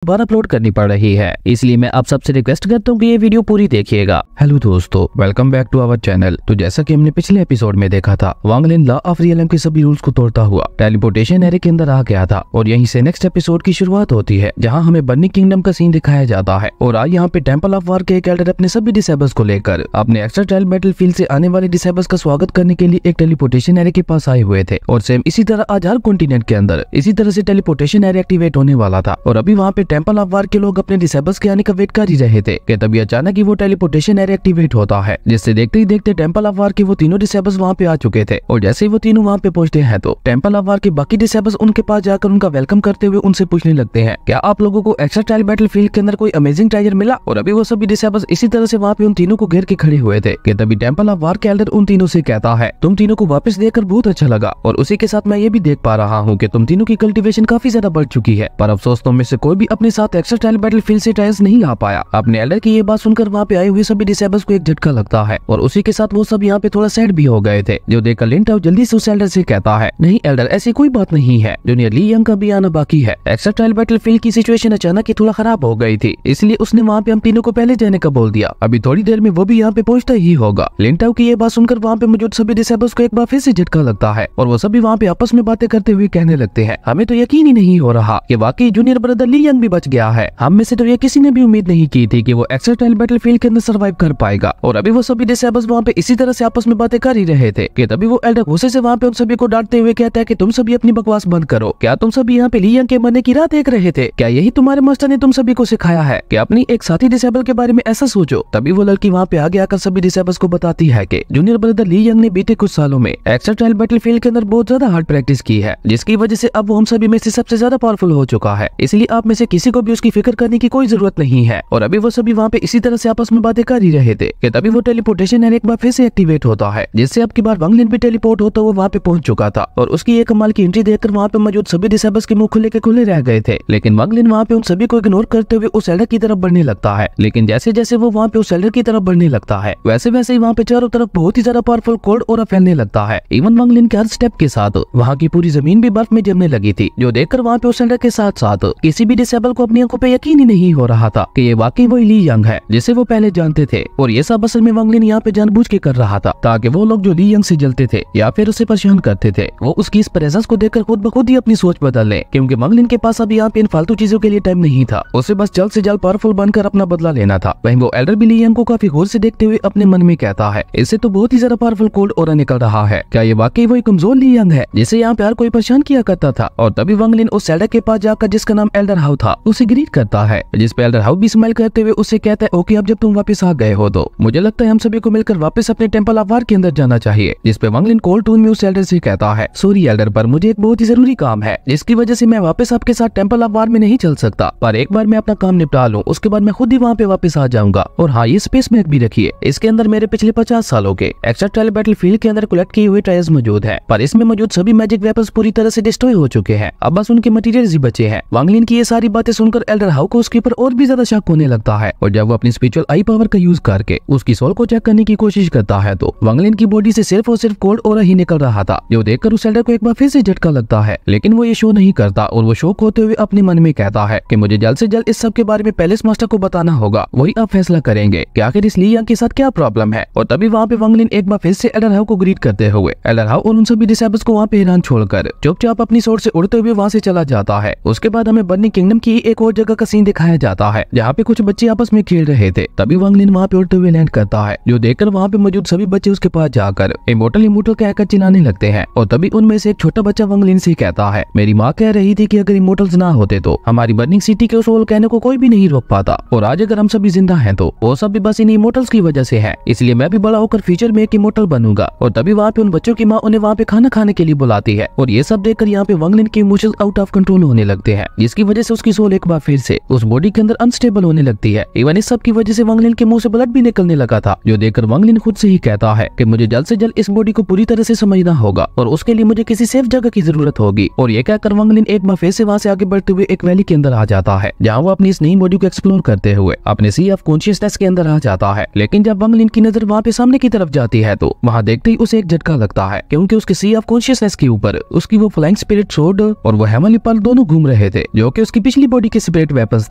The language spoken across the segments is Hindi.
दोबारा अपलोड करनी पड़ रही है, इसलिए मैं आप सबसे रिक्वेस्ट करता हूँ कि ये वीडियो पूरी देखिएगा। हेलो दोस्तों, welcome back to our channel. तो जैसा कि हमने पिछले एपिसोड में देखा था, Wang Lin law of reality के सभी रूल्स को तोड़ता हुआ टेलीपोर्टेशन एरे के अंदर आ गया था और यहीं से नेक्स्ट एपिसोड की शुरुआत होती है, जहाँ हमें बर्निंग किंगडम का सीन दिखाया जाता है। और आज यहाँ पे टेंपल ऑफ वार के एक एल्डर अपने सभी डिसेबल्स को लेकर अपने एक्स्ट्रा ट्रायल बैटलफील्ड से आने वाले डिसेबल्स का स्वागत करने के लिए एक टेलीपोर्टेशन एरे के पास आए हुए थे। और सेम इसी तरह आज हर कॉन्टिनेंट के अंदर इसी तरह से टेलीपोर्टेशन एरे एक्टिवेट होने वाला था। और अभी वहाँ पे टेंपल ऑफ वार के लोग अपने डिसेबल्स के आने का वेट कर ही रहे थे कि तभी अचानक ही वो टेलीपोर्टेशन एरिया एक्टिवेट होता है, जिससे देखते ही देखते टेंपल ऑफ वार के वो तीनों डिसेबल्स वहाँ पे आ चुके थे। और जैसे ही वो तीनों वहाँ पे पहुंचते हैं तो टेंपल ऑफ वार के बाकी डिसेबल्स उनके पास जाकर उनका वेलकम करते हुए उनसे पूछने लगते हैं, क्या आप लोगों को एक्स्ट्रा ट्रायल बैटलफील्ड के अंदर कोई अमेजिंग ट्रेजर मिला? और अभी वो सभी डिसेबल्स इसी तरह से वहाँ पे उन तीनों को घेर के खड़े हुए थे कि तभी टेंपल ऑफ वार के एल्डर उन तीनों से कहता है, तुम तीनों को वापस देखकर बहुत अच्छा लगा और उसी के साथ मैं ये भी देख पा रहा हूँ कि तुम तीनों की कल्टीवेशन काफी ज्यादा बढ़ चुकी है, पर अफसोस तुम में से कोई भी अपने साथ एक्स्ट्रा ट्रायल बैटलफील्ड से ट्रायल्स नहीं आ पाया। अपने एल्डर की ये बात सुनकर वहाँ पे आए हुए सभी डिसेबल्स को एक झटका लगता है और उसी के साथ वो सब यहाँ पे थोड़ा सैड भी हो गए थे, जो देखकर लिन टाओ जल्दी से उस एल्डर से कहता है, नहीं एल्डर, ऐसी कोई बात नहीं है, जूनियर ली यंग का भी आना बाकी है। एक्स्ट्रा ट्रायल बैटलफील्ड की सिचुएशन अचानक ही थोड़ा खराब हो गई थी, इसलिए उसने वहाँ पे हम तीनों को पहले जाने का बोल दिया। अभी थोड़ी देर में वो भी यहाँ पे पहुंचता ही होगा। लिन टाओ की ये बात सुनकर वहाँ पे मौजूद सभी डिसेबल्स को एक बार फिर से झटका लगता है और वो सभी वहाँ पे आपस में बातें करते हुए कहने लगते हैं, हमें तो यकीन ही नहीं हो रहा कि वाकई जूनियर ब्रदर ली यंग भी बच गया है। हम में से तो ये किसी ने भी उम्मीद नहीं की थी कि वो एक्स्ट्रा ट्रायल बैटलफील्ड के अंदर सर्वाइव कर पाएगा। और अभी वो सभी डिसेबल्स वहाँ पे इसी तरह से आपस में बातें कर ही रहे थे कि तभी वो एल्डर गुस्से से वहाँ पे उन सभी को डांटते हुए कहता है कि तुम सभी अपनी बकवास बंद करो। क्या तुम सभी यहाँ पे ली यंग के मरने की राह देख रहे थे? क्या यही तुम्हारे मास्टर ने तुम सभी को सिखाया है कि अपनी एक साथी डिसेबल के बारे में ऐसा सोचो? तभी वो लड़की वहाँ पे आगे आकर सभी डिसेबल्स को बताती है कि जूनियर ब्रदर ली यंग ने बीते कुछ सालों में एक्स्ट्रा ट्रायल बैटलफील्ड के अंदर बहुत ज्यादा हार्ड प्रैक्टिस की है, जिसकी वजह से अब वो हम सभी में से सबसे ज्यादा पावरफुल हो चुका है। इसलिए आप में से किसी को भी उसकी फिक्र करने की कोई जरूरत नहीं है। और अभी वो सभी वहाँ पे इसी तरह से आपस में बातें कर ही रहे थे कि तभी वो टेलीपोर्टेशन एरिया एक बार फिर से एक्टिवेट होता है, जिससे अब की बार वांग लिन भी टेलीपोर्ट होता हुआ वहाँ पे पहुंच चुका था। और उसकी एक कमाल की एंट्री देखकर वहाँ पे मौजूद सभी डिसेबल्स के मुंह खुले के खुले रह गए थे। लेकिन वांग लिन वहाँ पे उन सभी को इग्नोर करते हुए उस एल्डर की तरफ बढ़ने लगता है। लेकिन जैसे जैसे वो वहाँ पे उस एल्डर की तरफ बढ़ने लगता है, वैसे वैसे ही वहाँ पे चारों तरफ बहुत ही ज्यादा पावरफुल कोल्ड ऑरा फैलने लगता है। इवन वांग लिन के हर स्टेप के साथ वहाँ की पूरी जमीन भी बर्फ में जमने लगी थी, जो देखकर वहाँ पे उस एल्डर के साथ साथ किसी भी डिसेबल को अपनी आंखों पे यकीन ही नहीं हो रहा था कि ये वाकई वही ली यंग है जिसे वो पहले जानते थे। और ये सब असल में वांग लिन यहाँ पे जानबूझ के कर रहा था ताकि वो लोग जो ली यंग से जलते थे या फिर उसे परेशान करते थे, वो उसकी इस प्रेजेंस को देखकर खुद ब खुद ही अपनी सोच बदल ले, क्योंकि वांग लिन के पास अभी यहाँ पे इन फालतू चीजों के लिए टाइम नहीं था। उसे बस जल्द से जल्द पावरफुल बनकर अपना बदला लेना था। वहीं वो एल्डर भी ली यंग को काफी गौर से देखते हुए अपने मन में कहता है, इससे तो बहुत ही ज्यादा पावरफुल कोल्ड ऑरा निकल रहा है। क्या ये वाकई वही कमजोर ली यंग है जिसे यहाँ पे हर कोई परेशान किया करता था? और तभी वांग लिन उस एल्डर के पास जाकर, जिसका नाम एल्डर हाउ था, उसे ग्रीट करता है, जिस पे एल्डर हाउ भी स्माइल करते हुए उससे कहता है, ओके अब जब तुम वापस आ गए हो तो मुझे लगता है हम सभी को मिलकर वापस अपने टेंपल ऑफ वार के अंदर जाना चाहिए। जिस पे वांग लिन कोल्ड टोन में उस एल्डर से कहता है, सॉरी एल्डर, पर मुझे एक बहुत ही जरूरी काम है जिसकी वजह से मैं वापस आपके साथ टेंपल ऑफ वार में नहीं चल सकता, पर एक बार मैं अपना काम निपटा लूं उसके बाद मैं खुद ही वहाँ पे वापस आ जाऊंगा। और हाँ, ये स्पेस मैप भी रखिए, इसके अंदर मेरे पिछले 50 सालों के एक्स्ट्रा ट्रायल बैटलफील्ड के अंदर कलेक्ट किए हुए ट्रायल्स मौजूद है, पर इसमें मौजूद सभी मैजिक वेपन्स पूरी तरह से डिस्ट्रॉय हो चुके हैं, अब बस उनके मटेरियल्स ही बचे हैं। वांग लिन की ये सारी बातें सुनकर एल्डर हाउ को उसके ऊपर और भी ज्यादा शक होने लगता है। और जब वो अपनी स्पिरिचुअल आई पावर का यूज करके उसकी सोल को चेक करने की कोशिश करता है तो वांग लिन की बॉडी से सिर्फ और सिर्फ कोल्ड ऑरा ही निकल रहा था, जो देखकर उस एल्डर को एक बार फिर से झटका लगता है। लेकिन वो ये शो नहीं करता और वो शौक होते हुए अपने मन में कहता है कि मुझे जल्द से जल्द इस सब के बारे में पैलेस मास्टर को बताना होगा, वही अब फैसला करेंगे कि आखिर इस ली यंग के साथ क्या प्रॉब्लम है। और तभी वहाँ पे वांग लिन एक बार फिर से एल्डर हाउ को ग्रीट करते हुए एल्डर हाउ और उन सभी डिसेबल्स को वहाँ पे हैरान छोड़कर चुपचाप अपनी सोर्स से उड़ते हुए वहाँ से चला जाता है। उसके बाद हमें बर्निंग किंगडम की एक और जगह का सीन दिखाया जाता है, जहाँ पे कुछ बच्चे आपस में खेल रहे थे। तभी वांग लिन वहाँ पे उड़ते हुए लैंड करता है, जो देखकर वहाँ पे मौजूद सभी बच्चे उसके पास जाकर इमोर्टल इमोर्टल कहकर चिल्लाने लगते हैं। और तभी उनमें से एक छोटा बच्चा वांग लिन से कहता है, मेरी माँ कह रही थी कि अगर इमोर्टल्स ना होते तो हमारी बर्निंग सिटी के उस वॉल कहने को कोई भी नहीं रोक पाता, और आज अगर हम सभी जिंदा हैं तो वो सब भी बस इन इमोर्टल्स की वजह से है, इसलिए मैं भी बड़ा होकर फ्यूचर में एक इमोर्टल बनूंगा। और तभी वहाँ पे उन बच्चों की माँ उन्हें वहाँ पे खाना खाने के लिए बुलाती है। और ये सब देखकर यहाँ पे वांग लिन के इमोशंस आउट ऑफ कंट्रोल होने लगते हैं, जिसकी वजह से उसकी सोल एक बार फिर से उस बॉडी के अंदर अनस्टेबल होने लगती है। इवन इस सब की वजह से वांग लिन के मुंह से ब्लड भी निकलने लगा था, जो देखकर वांग लिन खुद से ही कहता है कि मुझे जल्द से जल्द इस बॉडी को पूरी तरह से समझना होगा और उसके लिए मुझे किसी सेफ जगह की जरूरत होगी। और ये कहकर वांग लिन एक बार फिर से वहाँ से आगे बढ़ते हुए एक वैली के अंदर आ जाता है, जहाँ वो अपनी इस नई बॉडी को एक्सप्लोर करते हुए अपने सी ऑफ कॉन्शियसनेस के अंदर आ जाता है। लेकिन जब वांग लिन की नजर वहाँ पे सामने की तरफ जाती है तो वहाँ देखते ही उसे एक झटका लगता है, क्योंकि उसके सी ऑफ कॉन्शियसनेस के ऊपर उसकी वो फ्लाइंग स्पिरिट सोर्ड और वो हेमली पर्ल दोनों घूम रहे थे, जो कि उसकी पिछली बॉडी के सेपरेट वेपन्स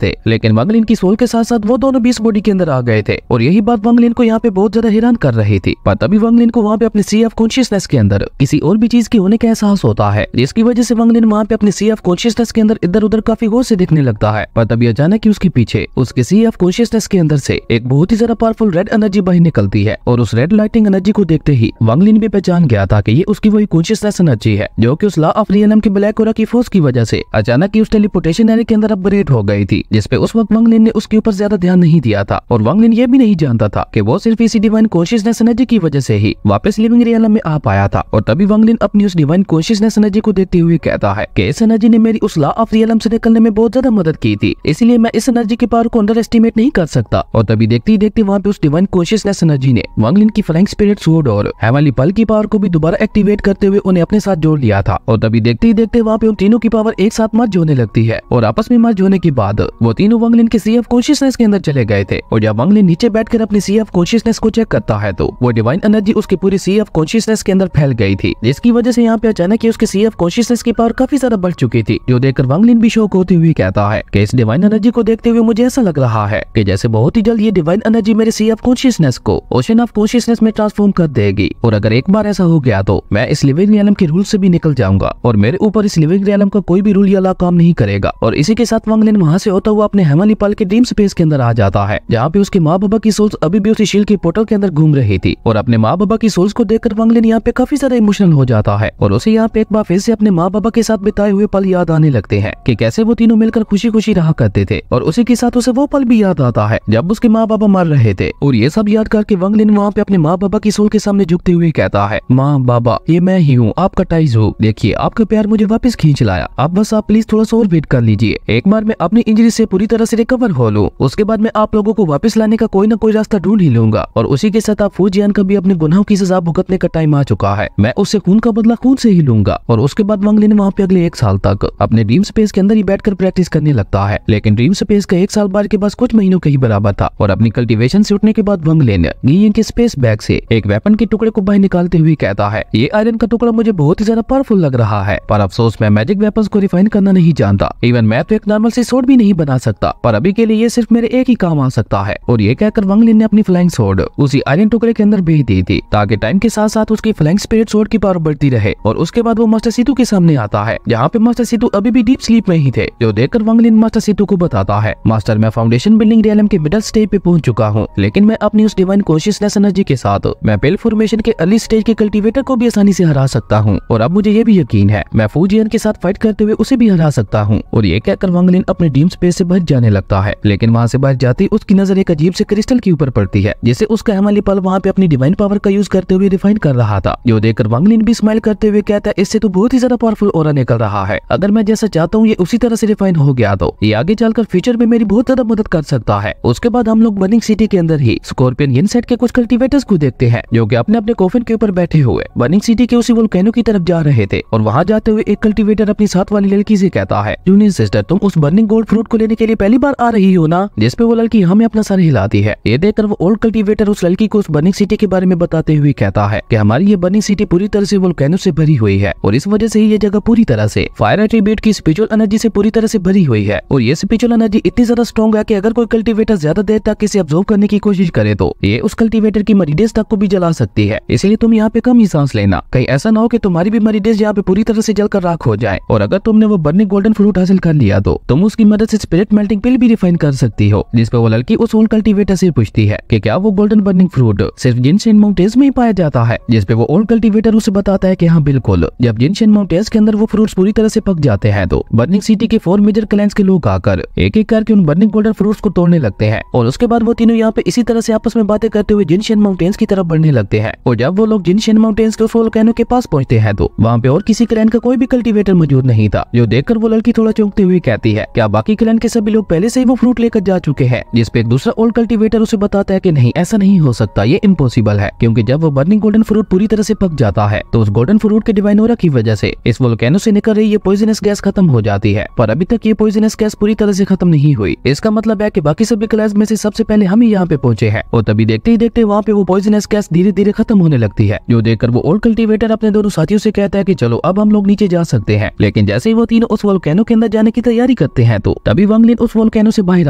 थे, लेकिन वांग लिन की सोल के साथ साथ वो दोनों बीस बॉडी के अंदर आ गए थे और यही बात वांग लिन को यहाँ पे बहुत ज्यादा हैरान कर रही थी। पर तभी वांग लिन को वहाँ पे अपने सी ऑफ कॉन्शियसनेस के अंदर किसी और भी चीज के होने का एहसास होता है, जिसकी वजह से वांग लिन वहाँ पे अपने सी ऑफ कॉन्शियसनेस के अंदर इधर उधर काफी गौर से दिखने लगता है। पर तभी अचानक ही उसके पीछे उसके सी ऑफ कॉन्शियसनेस के अंदर से एक बहुत ही ज्यादा पावरफुल रेड एनर्जी बाहर निकलती है और उस रेड लाइटिंग एनर्जी को देखते ही वांग लिन भी पहचान गया था कि ये उसकी वही कॉन्शियसनेस एनर्जी है जो कि उस लॉ ऑफ रियलम के ब्लैक ओरा की फोर्स की वजह से अचानक ही उस टेलीपोर्टेशन एरिया के अंदर अपग्रेड हो गई थी, जिसपे उस वक्त वांग लिन ने उसके ऊपर ज्यादा ध्यान नहीं दिया था और वांग लिन ये भी नहीं जानता था कि वो सिर्फ इसी डिवाइन कॉन्शियसनेस एनर्जी की वजह से ही वापस लिविंग रियलम में आ पाया था। और तभी वांग लिन अपनी उस डिवाइन कॉन्शियसनेस एनर्जी को देखते हुए कहता है कि इस एनर्जी ने मेरी उस लॉ ऑफ रियलम से निकलने में बहुत ज्यादा मदद की थी, इसलिए मैं इस एनर्जी के पावर को अंडर एस्टिमेट नहीं कर सकता। और तभी देखते ही देखते वहाँ पे उस डिवाइन कॉन्शियसनेस एनर्जी ने वांग लिन की फ्लाइंग स्पिरिट स्वॉर्ड और हेवनली पल की पावर को भी दोबारा एक्टिवेट करते हुए उन्हें अपने साथ जोड़ लिया था। और तभी देखते ही देखते वहाँ पे उन तीनों की पावर एक साथ मर्ज होने लगती है और आपस में मर्ज होने के बाद वो तीनों वांग लिन के सी ऑफ कॉन्शियसनेस के अंदर चले गए थे। और जब वांग लिन नीचे बैठकर अपनी सी ऑफ कॉन्शियसनेस को चेक करता है तो वो डिवाइन एनर्जी उसके पूरी सी ऑफ कॉन्शियसनेस के अंदर फैल गई थी, जिसकी वजह से यहाँ पे अचानक ही उसके सी ऑफ कॉन्शियसनेस की पावर काफी ज्यादा बढ़ चुकी थी, जो देखकर वांग लिन भी शॉक होते हुए कहता है कि इस डिवाइन एनर्जी को देखते हुए मुझे ऐसा लग रहा है कि जैसे बहुत ही जल्द ये डिवाइन एनर्जी मेरे सी ऑफ कॉन्शियसनेस को ओशन ऑफ कॉन्शियसनेस में ट्रांसफॉर्म कर देगी। और अगर एक बार ऐसा हो गया तो मैं इस लिविंग रियलम के रूल से भी निकल जाऊंगा और मेरे ऊपर इस लिविंग रियलम का कोई भी रूल या लॉ काम नहीं करेगा। और इसी के साथ वांग लिन वहाँ से होता हुआ अपने हेवनली पल के ड्रीम स्पेस के अंदर आ जाता है, जहाँ पे उसके माँ बाबा की सोल्स अभी भी उसी शील्ड के पोर्टल के अंदर घूम रही थी। और अपने माँ बाबा की सोल्स को देखकर वांग लिन यहाँ पे काफी ज्यादा इमोशनल हो जाता है और उसे यहाँ पे एक बार फिर से अपने माँ बाबा के साथ बिताए हुए पल याद आने लगते हैं कि कैसे वो तीनों मिलकर खुशी खुशी रहा करते थे। और उसी के साथ उसे वो पल भी याद आता है जब उसके माँ बाबा मर रहे थे। और ये सब याद करके वांग लिन वहाँ पे अपने माँ बाबा की सोल के सामने झुकते हुए कहता है, माँ बाबा ये मैं ही हूँ, आपका टाइजो, देखिए आपका प्यार मुझे वापस खींच लाया, अब बस आप प्लीज थोड़ा सा और वेट कर लीजिए, एक बार मैं अपनी इंजरी से पूरी तरह से रिकवर हो लूं, उसके बाद मैं आप लोगों को वापस लाने का कोई ना कोई रास्ता ढूंढ ही लूंगा। और उसी के साथ आप फूजियान का भी अपने गुनाहों की सजा भुगतने का टाइम आ चुका है, मैं उससे खून का बदला खून से ही लूंगा। और उसके बाद वांग लिन वहाँ पे अगले एक साल तक अपने ड्रीम स्पेस के अंदर ही बैठकर प्रैक्टिस करने लगता है। लेकिन ड्रीम स्पेस का एक साल बाद के पास कुछ महीनों के ही बराबर था और अपनी कल्टीवेशन से उठने के बाद वांग लिन गियिंग के स्पेस बैग से एक वेपन के टुकड़े को बाहर निकालते हुए कहता है, ये आयरन का टुकड़ा मुझे बहुत ही ज्यादा पावरफुल लग रहा है, पर अफसोस मैं मैजिक वेपन्स को रिफाइन करना नहीं जानता, इवन मैं तो एक नॉर्मल सी स्वॉर्ड भी नहीं बना सकता, पर अभी के लिए ये सिर्फ मेरे एक ही काम आ सकता है। और ये कहकर वांग लिन ने अपनी फ्लाइंग स्वॉर्ड उसी आयरन टुकड़े के अंदर भेज दी थी, ताकि टाइम के साथ साथ उसकी फ्लाइंग स्पिरिट स्वॉर्ड की पावर बढ़ती रहे। और उसके बाद वो मास्टर सीतू के सामने आता है, जहाँ पे मास्टर सीतू अभी भी डीप स्लीप में ही थे, जो देखकर वांग लिन मास्टर सीतू को बताता है, मास्टर मैं फाउंडेशन बिल्डिंग रियलम के मिडिल स्टेज पे पहुंच चुका हूँ, लेकिन मैं अपनी उस डिवाइन कॉन्शियसनेस एनर्जी के साथ मैं पेल फॉर्मेशन के अर्ली स्टेज के कल्टीवेटर को भी आसानी से हरा सकता हूँ। और अब मुझे ये भी यकीन है मैं फूजियन के साथ फाइट करते हुए उसे भी हरा सकता हूँ। और ये कहकर वांग लिन अपने ड्रीम स्पेस से बच जाने लगता है, लेकिन वहाँ से बाहर जाती उसकी नजर एक अजीब से क्रिस्टल के ऊपर पड़ती है, जिसे उसका हेवनली पल वहाँ पे अपनी डिवाइन पावर का यूज करते हुए रिफाइन कर रहा था, जो देखकर वांग लिन भी स्माइल करते हुए कहता है, इससे तो बहुत ही ज्यादा पावरफुल ऑरा निकल रहा है, अगर मैं जैसा चाहता हूँ ये उसी तरह से रिफाइन हो गया तो ये आगे चलकर फ्यूचर में मेरी बहुत ज्यादा मदद कर सकता है। उसके बाद हम लोग बर्निंग सिटी के अंदर ही स्कॉर्पियन इनसेट के कुछ कल्टीवेटर्स को देखते हैं, जो कि अपने अपने कोफिन के ऊपर बैठे हुए बर्निंग सिटी के उसी वोल्केनो की तरफ जा रहे थे। और वहाँ जाते हुए एक कल्टीवेटर अपनी साथ वाली लड़की से कहता है, जूनियर सिस्टर तुम उस बर्निंग गोल्ड फ्रूट को लेने के लिए पहली बार आ रही हो ना, जिसपे वो लड़की हमें अपना सर हिलाती है। ये देखकर वो ओल्ड कल्टीवेटर उस लड़की को उस बर्निंग सिटी के बारे में बताते हुए कहता है कि हमारी ये बर्निंग सिटी पूरी तरह से वोल्केनो से भरी हुई है और इस वजह से ही ये जगह पूरी तरह से फायर एट्रीब्यूट की स्पिरिचुअल एनर्जी से पूरी तरह से भरी हुई है। और ये स्पिरिचुअल एनर्जी इतनी ज्यादा स्ट्रॉन्ग है कि अगर कोई कल्टीवेटर ज्यादा देर तक इसे अब्सॉर्ब करने की कोशिश करे तो ये उस कल्टीवेटर की मरीडेज तक को भी जला सकती है, इसलिए तुम यहाँ पे कम ही सांस लेना, कहीं ऐसा ना हो कि तुम्हारी भी मरीडेज यहाँ पे पूरी तरह से जलकर राख हो जाए। और अगर तुमने वो बर्निंग गोल्डन फ्रूट हासिल कर लिया तो तुम उसकी मदद से स्पिरिट मेल्टिंग पिल भी रिफाइन कर सकती हो। जिसपे वो लड़की उस ओल्ड कल्टीवेटर से पूछती है कि क्या वो गोल्डन बर्निंग फ्रूट सिर्फ जिनशेन माउंटेन्स में ही पाया जाता है, जिसपे वो ओल्ड कल्टीवेटर उसे बताता है कि हाँ बिल्कुल, जब जिनशेन माउंटेन्स के अंदर वो फ्रूट्स पूरी तरह से पक जाते हैं तो बर्निंग सिटी के 4 मेजर क्लैंस के लोग आकर एक एक करके उन बर्निंग गोल्डन फ्रूट्स को तोड़ने लगते हैं। और उसके बाद वो तीनों यहाँ पे इसी तरह से आपस में बातें करते हुए जिनशेन माउंटेन्स की तरफ बढ़ने लगते हैं। और जब वो लोग जिनशेन माउंटेन्स के उस वोल्केनो के पास पहुंचते हैं तो वहाँ पे और किसी क्लैन का कोई भी कल्टीवेटर मौजूद नहीं था, जो देखकर वो लड़की थोड़ा चौंकते हुए कहती है क्या बाकी क्लैन के सभी लोग पहले से ही वो फ्रूट लेकर जा चुके हैं। जिसपे एक दूसरा ओल्ड कल्टीवेटर उसे बताता है कि नहीं ऐसा नहीं हो सकता, ये इम्पॉसिबल है, क्योंकि जब वो बर्निंग गोल्डन फ्रूट पूरी तरह से पक जाता है तो उस गोल्डन फ्रूट के डिवाइन ऑरा की वजह से इस वोल्केनो से निकल रही ये पॉइजनस गैस खत्म हो जाती है। पर अभी तक ये पॉइजनस गैस पूरी तरह से खत्म नहीं हुई, इसका मतलब है कि बाकी सभी क्लैंस में से सबसे पहले हम ही यहाँ पे पहुंचे हैं। और तभी देखते ही देखते वहाँ पे वो पॉइजनस गैस धीरे धीरे खत्म होने लगती है, जो देखकर वो ओल्ड कल्टीवेटर अपने दोनों साथियों से कहता है कि चलो अब हम लोग नीचे जा सकते हैं। लेकिन जैसे ही वो तीनों उस वोल्केनो के अंदर जाने की तैयारी तैयारी करते हैं तो तभी वांगलिन उस वोल्केनो से बाहर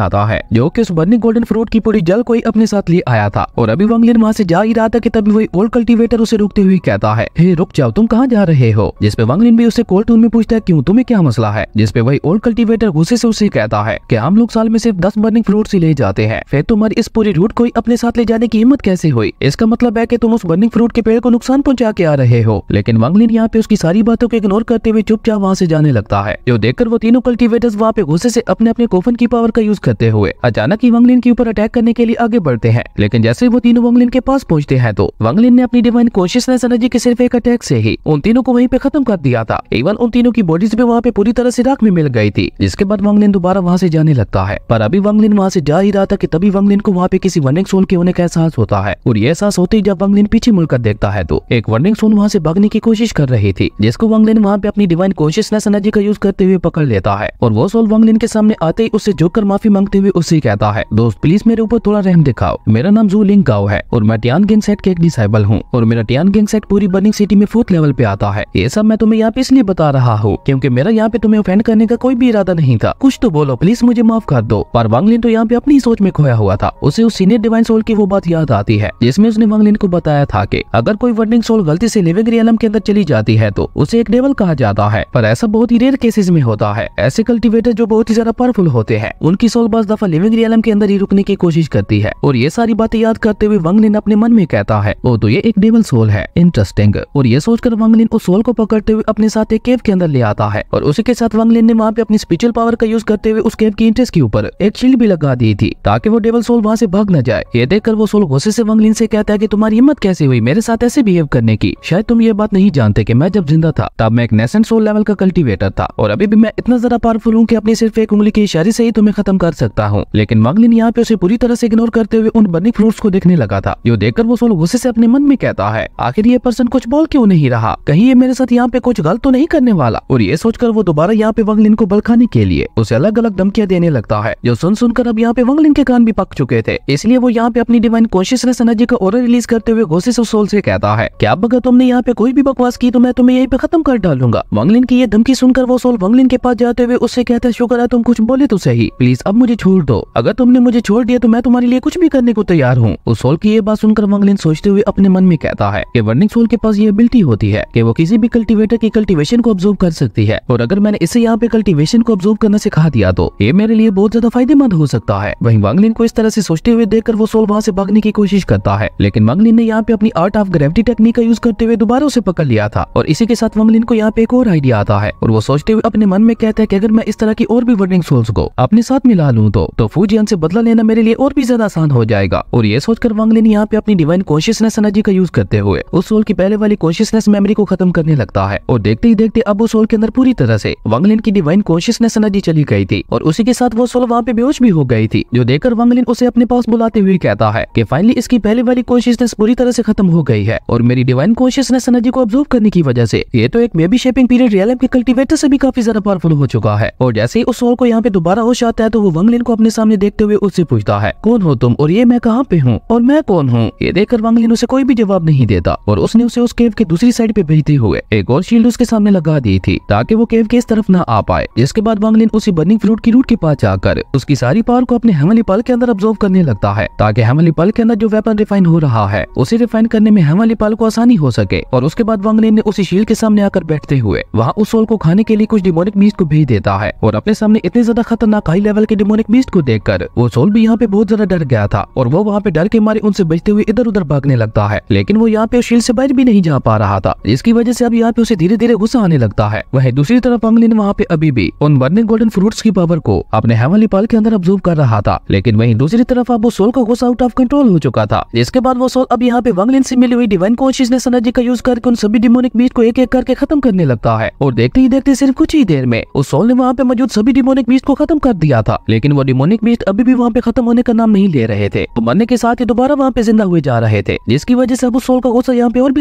आता है जो कि उस बर्निंग गोल्डन फ्रूट की पूरी जल को ही अपने साथ ले आया था। और अभी वांगलिन वहाँ से जा ही रहा था कि तभी वही ओल्ड कल्टीवेटर उसे रोकते हुए कहता है, हे रुक जाओ, तुम कहाँ जा रहे हो? जिसपे वांगलिन भी उससे कोल्ड टोन में पूछता है, क्यों, तुम्हें क्या मसला है? जिसपे वही ओल्ड कल्टीवेटर गुस्से से उसे कहता है कि हम लोग साल में सिर्फ 10 बर्निंग फ्रूट्स ही ले जाते हैं, फिर तुम्हारी इस पूरी रूट को अपने साथ ले जाने की हिम्मत कैसे हुई? इसका मतलब है कि तुम उस बर्निंग फ्रूट के पेड़ को नुकसान पहुंचा के आ रहे हो। लेकिन वांगलिन यहाँ पे उसकी सारी बातों को इग्नोर करते हुए चुपचाप वहाँ से जाने लगता है, जो देखकर वो तीनों कल्टीवेटर्स वहाँ पे गुस्से से अपने अपने कोफन की पावर का यूज करते हुए अचानक ही वांगलिन के ऊपर अटैक करने के लिए आगे बढ़ते हैं। लेकिन जैसे वो तीनों वांगलिन के पास पहुंचते हैं तो वांगलिन ने अपनी डिवाइन कॉन्शियसनेस एनर्जी के सिर्फ एक अटैक से ही उन तीनों को वहीं पे खत्म कर दिया था। इवन उन तीनों की बॉडीज भी वहाँ पे पूरी तरह से राख में मिल गई थी। जिसके बाद वांगलिन दोबारा वहाँ से जाने लगता है, पर अभी वांगलिन वहाँ से जा ही रहा था कि तभी वांगलिन को वहाँ पे किसी वर्निंग सोल के होने का एहसास होता है। और ये एहसास होते ही जब वांगलिन पीछे मुड़कर देखता है तो एक वर्निंग सोल वहाँ से भागने की कोशिश कर रही थी, जिसको वांगलिन वहाँ पे अपनी डिवाइन कॉन्शियसनेस एनर्जी का यूज करते हुए पकड़ लेता है। और वो सोल वांगलिन के सामने आते ही उससे झुककर माफी मांगते हुए उससे कहता है, दोस्त प्लीज मेरे ऊपर थोड़ा रहम दिखाओ, मेरा नाम जू लिंग गाओ है और मैं टियान गैंग सेट के एक डिसाइबल हूँ और मेरा टियान गैंग सेट पूरी बर्निंग सिटी में 4th लेवल पे आता है। ये सब मैं तुम्हें यहाँ पे इसलिए बता रहा हूँ क्योंकि मेरा यहाँ पे तुम्हें ऑफेंड करने का कोई भी इरादा नहीं था, कुछ तो बोलो प्लीज, मुझे माफ कर दो। पर वांगलिन तो यहाँ पे अपनी सोच में खोया हुआ था। उसे उस सीनियर डिवाइन सोल की वो बात याद आती है जिसमें उसने वांगलिन को बताया था कि अगर कोई वर्निंग सोल गलती से लिविंग रियलम के अंदर चली जाती है तो उसे एक डेविल कहा जाता है। पर ऐसा बहुत ही रेयर केसेस में होता है। ऐसे कल्टीवेटर जो बहुत ही ज्यादा पावरफुल होते हैं उनकी सोल बस दफा लिविंग रियलम के अंदर ही रुकने की कोशिश करती है। और ये सारी बातें याद करते हुए वांगलिन अपने मन में कहता है, ओ तो ये एक डेविल सोल है, इंटरेस्टिंग। और ये सोचकर वांगलिन उस सोल को पकड़ते हुए अपने साथ एक केव के अंदर ले आता है और उसी के साथ वांगलिन ने वहाँ पे अपनी स्पिरिचुअल पावर का यूज करते हुए उस केव की एंट्रेंस के ऊपर एक शील्ड भी लगा दी थी ताकि वो डेविल सोल वहाँ से भाग न जाए। ये देखकर वो सोल गुस्से से वांगलिन से कहता है कि तुम्हारी हिम्मत कैसे हुई मेरे साथ ऐसे बिहेव करने की? शायद तुम ये बात नहीं जानते कि मैं जब जिंदा था तब मैं एक नेसेंट सोल लेवल का कल्टीवेटर था और अभी भी मैं इतना ज्यादा पावरफुल हूँ कि अपनी सिर्फ एक उंगली के इशारे से ही तुम्हें खत्म कर सकता हूँ। लेकिन वांगलिन यहाँ पे उसे पूरी तरह से इग्नोर करते हुए उन बर्निंग फ्रूट्स को देखने लगा था, जो देखकर वो सोल गुस्से से अपने मन में कहता है, आखिर ये पर्सन कुछ बोल क्यों नहीं रहा? कहीं ये मेरे साथ यहाँ पे कुछ गलत तो नहीं करने वाला? और ये सोचकर वो दोबारा यहाँ पे वांगलिन को बलखाने के लिए उसे अलग अलग धमकियां देने लगता है, जो सुनकर अब यहाँ पे वांगलिन के कान भी पक चुके थे। इसलिए वो यहाँ पे अपनी डिवाइन कॉन्शियसनेस एनर्जी का ऑरा रिलीज करते हुए गुस्से से सोल से कहता है कि अब अगर तुमने यहाँ पे कोई भी बकवास की तो मैं तुम्हें यहीं पे खत्म कर डालूंगा। वांगलिन की ये धमकी सुनकर वो सोल वांगलिन के पास जाते हुए उससे कहता है, शुक्र है तुम कुछ बोले तो सही, प्लीज अब मुझे छोड़ दो, अगर तुमने मुझे छोड़ दिया तो मैं तुम्हारे लिए कुछ भी करने को तैयार हूँ। उस सोल की ये बात सुनकर वांगलिन सोचते हुए अपने मन में कहता है कि वर्निंग सोल के पास ये एबिलिटी होती है कि वो किसी भी कल्टीवेटर की कल्टीवेशन को ऑब्जर्व कर सकती है और अगर मैंने इसे यहाँ पे कल्टीवेशन को ऑब्जर्व करना सिखा दिया तो ये मेरे लिए बहुत ज्यादा फायदेमंद हो सकता है। वहीं वांगलिन को इस तरह से सोचते हुए देखकर वो सोल वहाँ से भागने की कोशिश करता है, लेकिन वांगलिन ने यहाँ पे अपनी आर्ट ऑफ ग्रेविटी टेक्निक का यूज करते हुए दोबारा उसे पकड़ लिया था। और इसी के साथ वांगलिन को यहाँ पे एक और आइडिया आता है और वो सोचते हुए अपने मन में कहता है कि अगर मैं इस तरह की और भी वर्निंग सोल्स को अपने साथ मिला लूं तो फूजियन से बदला लेना मेरे लिए और भी ज्यादा आसान हो जाएगा। और ये सोचकर वांगलिन यहाँ पे अपनी डिवाइन कॉन्शियसनेस एनर्जी का यूज करते हुए उस सोल की पहले वाली कॉन्शियसनेस मेमोरी को खत्म करने लगता है। और देखते ही देखते अब उस सोल के अंदर पूरी तरह से वांगलिन की डिवाइन कॉन्शियसनेस एनर्जी चली गई थी और उसी के साथ वो सोल वहाँ पे बेहोश भी हो गई थी, जो देखकर वांगलिन उसे अपने पास बुलाते हुए कहता है कि फाइनली इसकी पहले वाली कॉन्शियसनेस पूरी तरह से खत्म हो गई है और मेरी डिवाइन कॉन्शियसनेस एनर्जी को ऑब्जर्व करने की वजह से ये तो एक बेबी शेपिंग पीरियड रियलम के कल्टीवेटर से भी काफी ज्यादा पावरफुल हो चुका है। और जैसे ही उस सोल को यहाँ पे दोबारा होश आता है तो वो वांगलिन को अपने सामने देखते हुए उससे पूछता है, कौन हो तुम और ये मैं कहाँ पे हूँ और मैं कौन हूँ? ये देखकर वांगलिन उसे कोई भी जवाब नहीं देता और उसने उसे उस केव के दूसरी साइड पे भेजते हुए एक और शील्ड उसके सामने लगा दी थी ताकि वो केव के इस तरफ ना आ पाए। जिसके बाद वांगलिन उसी बर्निंग फ्रूट की रूट के पास जाकर उसकी सारी पावर को अपने हेमली पल के अंदर ऑब्जर्व करने लगता है ताकि हेमली पल के अंदर जो वेपन रिफाइन हो रहा है उसे रिफाइन करने में हेमली पल को आसानी हो सके। और उसके बाद वांगलिन ने उसी शील्ड के सामने आकर बैठते हुए वहाँ उस सोल को खाने के लिए कुछ डिमोनिक बीस्ट को भेज देता है। और अपने सामने इतने ज्यादा खतरनाक हाई लेवल के डिमोनिक बीस्ट को देखकर वो सोल भी यहाँ पे बहुत ज्यादा डर गया था और वो वहाँ पे डर के मारे उनसे बचते हुए इधर उधर भागने लगता है। लेकिन वो यहाँ पे शील्ड से बाहर भी नहीं जा पा रहा था, जिसकी वजह से अब यहाँ पे उसे धीरे धीरे गुस्सा आने लगता है। वहीं दूसरी तरफ वांगलिन वहाँ पे अभी भी उन बर्निंग गोल्डन फ्रूट्स की पावर को अपने हेमली पल के अंदर ऑब्जर्व कर रहा था। लेकिन वहीं दूसरी तरफ अब वो सोल का गुस्सा आउट ऑफ कंट्रोल हो चुका था, जिसके बाद वो सोल अब यहाँ पे वांगलिन से मिली हुई डिवाइन कॉन्शियसनेस एनर्जी का यूज करके उन सभी डिमोनिक बीस्ट को एक एक करके खत्म करने लगता है। और देखते ही देखते सिर्फ कुछ ही देर में उस सोल ने वहाँ पे मौजूद सभी डिमोनिक बीस्ट को खत्म कर दिया था। लेकिन वो डिमोनिक बीस्ट अभी भी वहाँ पे खत्म होने का नाम नहीं ले रहे थे, तो मरने के साथ ही दोबारा वहाँ पे जिंदा हुए जा रहे थे, जिसकी वजह से अब उस सोल का गुस्सा यहाँ पे और भी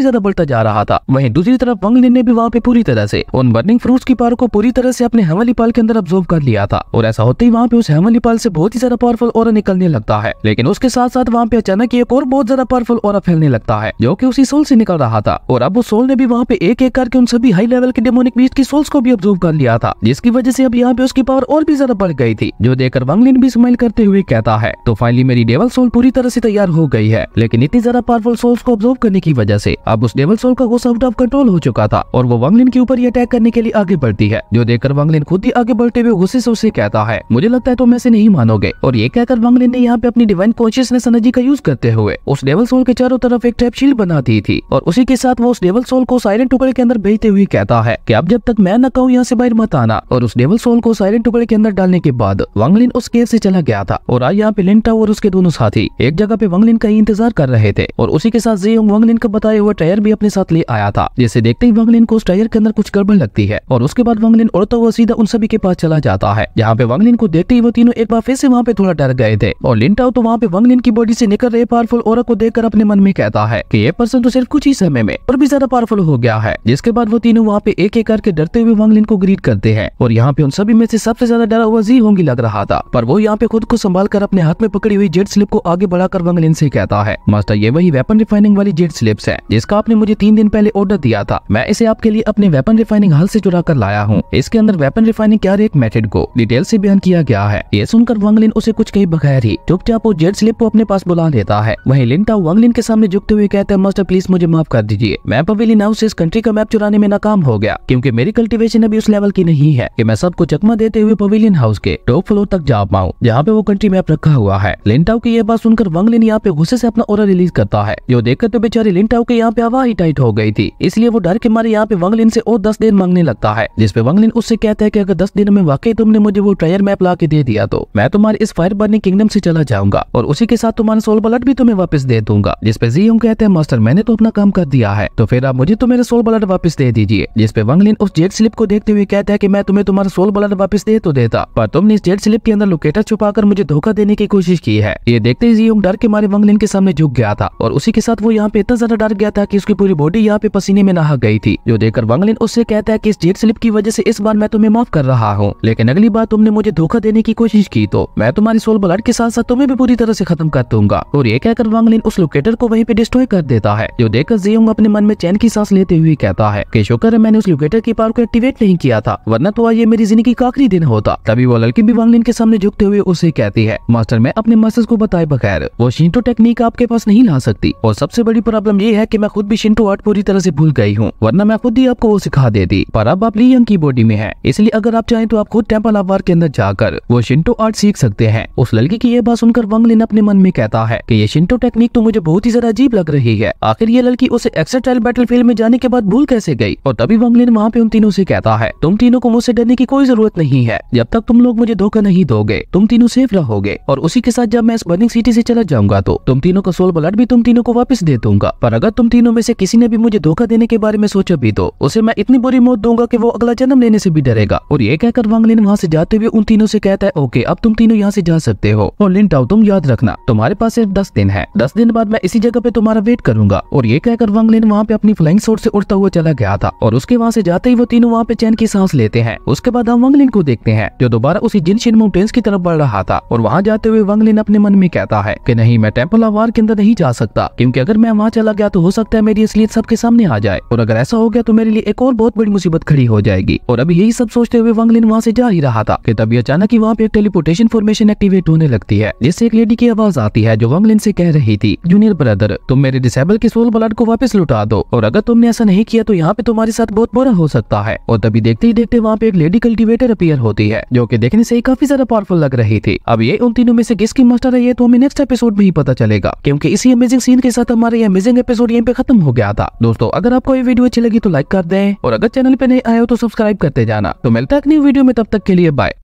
ज्यादा बढ़ता जा रहा था। वहीं दूसरी तरफ वांगलिन ने भी वहाँ पे पूरी तरह से उन बर्निंग फ्रूट्स की पावर को पूरी तरह से अपने हेमली पल के अंदर ऑब्जर्व कर लिया था। और ऐसा होते ही वहाँ पे उस हेमली पल से बहुत ही ज्यादा पावरफुल ऑरा निकलने लगता है। लेकिन उसके साथ साथ वहाँ पे अचानक एक और बहुत ज्यादा पावरफुल ऑरा फैलने लगता है, जो कि उसी सोल से निकल रहा था। और अब उस सोल ने भी वहाँ पे एक एक करके उन सभी हाई लेवल के डेमोनिक बीस्ट की सोल्स को भी ऑब्जर्व कर लिया था, जिसकी वजह से अब यहाँ पे उसकी पावर और भी ज्यादा बढ़ गई थी, जो देखकर वांग लिन भी स्माइल करते हुए कहता है तो फाइनली मेरी डेविल सोल पूरी तरह से तैयार हो गई है। लेकिन इतनी ज्यादा पावरफुल सोल्स को ऑब्जर्व करने की वजह से अब उस डेविल सोल का गुस्सा आउट ऑफ कंट्रोल हो चुका था और वो वांग लिन के ऊपर ही अटैक करने के लिए आगे बढ़ती है, जो देखकर वांग लिन खुद ही आगे बढ़ते हुए गुस्से से उसे कहता है मुझे लगता है तुम ऐसे नहीं मानोगे। और ये कहकर वांग लिन ने यहाँ पे अपनी डिवाइन कॉन्शियसनेस एनर्जी का यूज करते हुए उस डेविल सोल के चारों तरफ एक ट्रैप शील्ड बना दी थी और उसी के साथ वो उस डेविल सोल को साइलेंट टुकड़े के अंदर भेजते हुए कहता है कि अब जब तक मैं न कहूँ यहाँ से बाहर मत आना। और उस डेविल सोल को साइलेंट टुकड़े के अंदर डालने के बाद वांग लिन उस केव से चला गया था और आज यहाँ पे लिन टाओ और उसके दोनों साथी एक जगह पे वांग लिन का ही इंतजार कर रहे थे और उसी के साथ ज़ेयोंग वांग लिन का बताया हुआ टायर भी अपने साथ ले आया था, जिसे देखते ही वांग लिन को उस टायर के अंदर कुछ गड़बड़ लगती है और उसके बाद वांग लिन उड़ता हुआ सीधा उन सभी के पास चला जाता है, जहाँ पे वांग लिन को देखते ही वो तीनों एक बार फिर से वहाँ पे थोड़ा डर गए थे। और लिन टाओ तो वहाँ पे वांग लिन की बॉडी से निकल रहे पावरफुल ऑरा को देखकर अपने मन में कहता है कि ये पर्सन तो सिर्फ कुछ ही समय में और भी ज्यादा पावरफुल हो गया है। जिसके बाद वो तीनों वहाँ पे एक एक करके डरते हुए वांग लिन को ग्रीट करते हैं और यहाँ पे उन सभी में से सबसे ज्यादा डरा हुआ ज़ेयोंग लग रहा था, पर वो यहाँ पे खुद को संभाल कर अपने हाथ में पकड़ी हुई जेट स्लिप को आगे बढ़ाकर वांग लिन से कहता है मास्टर ये वही वेपन रिफाइनिंग वाली जेट स्लिप्स है जिसका आपने मुझे 3 दिन पहले ऑर्डर दिया था। मैं इसे आपके लिए अपने वेपन रिफाइनिंग हॉल से चुरा कर लाया हूँ। इसके अंदर वेपन रिफाइनिंग क्या एक मेथड को डिटेल से बयान किया गया है। ये सुनकर वांग लिन उसे कुछ कहे बगैर ही चुपचाप वो जेट स्लिप को अपने पास बुला लेता है। वहीं लिन टाओ वांग लिन के सामने झुकते हुए कहता है मास्टर प्लीज मुझे माफ कर दीजिए, मैं पवेलियन हाउस से इस कंट्री का मैप चुराने में नाकाम हो गया क्योंकि मेरी कल्टीवेशन अभी उस लेवल की नहीं है कि मैं सबको चकमा देते हुए पवेलियन हाउस के टॉप फ्लोर तक जा पाऊँ जहाँ पे वो कंट्री मैप रखा हुआ है। लिन टाओ की यह बात सुनकर वांग लिन यहाँ पे गुस्से से अपना ऑरा रिलीज करता है, जो देखकर तो बेचारे लिन टाओ के यहाँ पे हवा ही टाइट हो गई थी, इसलिए वो डर के मारे यहाँ पे वांग लिन से और 10 दिन मांगने लगता है। जिसपे वांग लिन उससे कहता है कि अगर 10 दिन में वाकई तुमने मुझे वो ट्रायर मैप ला के दे दिया तो मैं तुम्हारे इस फायर बर्निंग किंगडम से चला जाऊंगा और उसी के साथ तुम्हारा सोल ब्लड भी तुम्हें वापस दे दूंगा। जिसपे ज़ेयोंग कहते हैं मास्टर मैंने तो अपना काम कर दिया है तो फिर आप मुझे तो मेरा सोल ब्लड वापस दे दीजिए। जिसपे वांग लिन उस जेट स्लिप को देखते हुए कहता है कि मैं तुम्हें तुम्हारा सोल ब्लड वापस दे तो देता, पर तुमने इस जेट स्लिप के अंदर लोकेटर छुपाकर मुझे धोखा देने की कोशिश की है। ये देखते ही ज़ेयोंग डर के मारे वांग लिन के सामने झुक गया था और उसी के साथ वो यहाँ पे इतना ज्यादा डर गया था कि उसकी पूरी बॉडी यहाँ पे पसीने में नहा गई थी, जो देखकर वांग लिन उससे कहता है कि इस जेट स्लिप की वजह से इस बार मैं तुम्हें माफ कर रहा हूँ, लेकिन अगली बार तुमने मुझे धोखा देने की कोशिश की तो मैं तुम्हारी सोल ब्लड के साथ साथ तुम्हें भी पूरी तरह से खत्म कर दूंगा। और ये कहकर वांग लिन उस लोकेटर को वहीं पे डिस्ट्रॉय कर देता है, जो देखकर ज़ेयोंग अपने मन में चैन की सांस लेते हुए कहता है कि शुक्र है मैंने उस लोकेटर की पावर को एक्टिवेट नहीं किया था, वरना तो आज ये मेरी जिंदगी का आखिरी दिन होता। तभी वो लड़की भी वांग लिन के सामने झुकते हुए उसे कहती है मास्टर मैं अपने मास्टर्स को बताए बगैर वो शिंटो टेक्निक आपके पास नहीं ला सकती और सबसे बड़ी प्रॉब्लम ये है कि मैं खुद भी शिंटो आर्ट पूरी तरह से भूल गई हूँ, वरना मैं खुद ही आपको वो सिखा देती, पर अब आप ली यंग की बॉडी में है, इसलिए अगर आप चाहें तो आप खुद टेंपल ऑफ वार के अंदर जाकर वो शिंटो आर्ट सीख सकते हैं। उस लड़की की ये बात सुनकर वांग लिन अपने मन में कहता है कि ये शिंटो टेक्निक तो मुझे बहुत ही ज्यादा अजीब लग रही है, आखिर ये लड़की उसे एक्स्ट्रा बैटलफील्ड में जाने के बाद भूल कैसे गई। और तभी वांग लिन वहाँ पे उन तीनों से कहता है तुम तीनों को मुझसे डरने की कोई जरूरत नहीं है, जब तक तुम लोग मुझे धोखा नहीं दोगे तुम तीनों सेफ रहोगे और उसी के साथ जब मैं इस बर्निंग सिटी से चला जाऊंगा तो तुम तीनों का सोल ब्लड भी तुम तीनों को वापस दे दूंगा, पर अगर तुम तीनों में से किसी ने भी मुझे धोखा देने के बारे में सोचा भी तो उसे मैं इतनी बुरी मौत दूंगा कि वो अगला जन्म लेने से भी डरेगा। और ये कहकर वांग लिन वहाँ से जाते हुए उन तीनों से कहता है ओके अब तुम तीनों यहाँ से जा सकते हो और लिन टाओ तुम याद रखना तुम्हारे पास सिर्फ 10 दिन है, 10 दिन बाद मैं इसी जगह पे तुम्हारा वेट करूंगा। और ये कहकर वांग लिन वहाँ पे अपनी फ्लाइंग स्वॉर्ड से उड़ता हुआ चला गया था और उसके वहाँ से जाते ही वो तीनों वहाँ पे चैन की सांस लेते हैं। उसके बाद हम वांग लिन को देखते हैं जो दोबारा उसी जिनशिन माउंटेन्स की तरफ बढ़ रहा था और वहाँ जाते हुए वांग लिन अपने मन में कहता है कि नहीं मैं टेंपल ऑफ वार के अंदर नहीं जा सकता, क्योंकि अगर मैं वहाँ चला गया तो हो सकता है मेरी असलियत सबके सामने आ जाए और अगर ऐसा हो गया तो मेरे लिए एक और बहुत बड़ी मुसीबत खड़ी हो जाएगी। और अभी यही सब सोचते हुए वांग लिन वहाँ से जा ही रहा था कि तभी अचानक ही वहाँ पे एक टेलीपोर्टेशन फॉर्मेशन एक्टिवेट होने लगती है, जिससे एक लेडी की आवाज आती है जो वांग लिन से कह रही थी जूनियर ब्रदर तुम मेरे डिसेबल के सोल ब्लड को वापस लौटा दो और अगर तुमने ऐसा नहीं किया तो यहाँ पे तुम्हारे साथ बहुत बुरा हो सकता है। और तभी देखते ही देखते वहाँ पे एक लेडी कल्टीवेटर अपीयर होती है जो कि देखने से ही काफी ज्यादा पावरफुल लग रही थी। अब ये उन तीनों में से किसकी मास्टर है ये तो हमें नेक्स्ट एपिसोड में ही पता चलेगा, क्योंकि इसी अमेजिंग सीन के साथ हमारा ये अमेजिंग एपिसोड यहीं पे खत्म हो गया था। दोस्तों अगर आपको ये वीडियो अच्छी लगी तो लाइक कर दें और अगर चैनल पे नए आए हो तो सब्सक्राइब करते जाना। तो मिलता है एक नई वीडियो में, तब तक के लिए बाय।